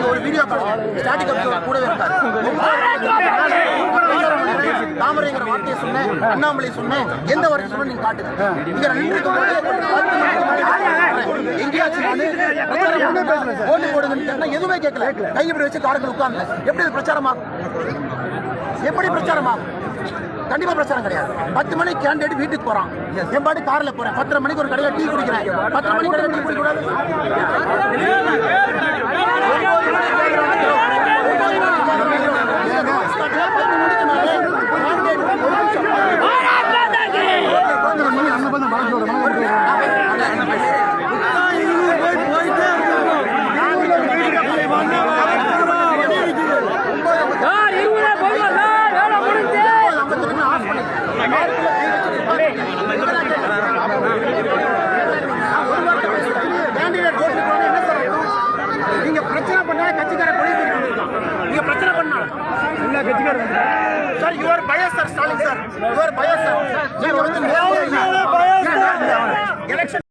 ஒரு video static கூடவே இருக்காரு. தாமரைங்கிற வார்த்தையை சொன்னேன், அண்ணாமலை சொன்னேன், எந்த வார்த்தை சொன்ன நீங்க காட்டுங்க. இங்க ஓட்டு போடுங்க எதுவுமே கேட்கல. கை இப்படி வச்சு காரங்கள் உட்கார்ந்து எப்படி பிரச்சாரமாகும்? எப்படி பிரச்சாரமாகும்? கண்டிப்பா பிரச்சாரம் கிடையாது. 10 மணிக்கு கேண்டிடேட் வீட்டுக்கு போறான், என் பாட்டு கார்ல போறேன். 10:30 மணிக்கு ஒரு கடையில டீ குடிக்கிறேன். 10 மணிக்கு கடையில டீ குடிக்க கூடாது. நீங்க பிரச்சனை பண்ணா கட்சிக்கார கொலை நீங்க பிரச்சனை பண்ணா எல்லா கட்சிக்காரங்க sir you are bias sir Stalin sir you are bias sir நீங்க வந்து எலெக்ஷன்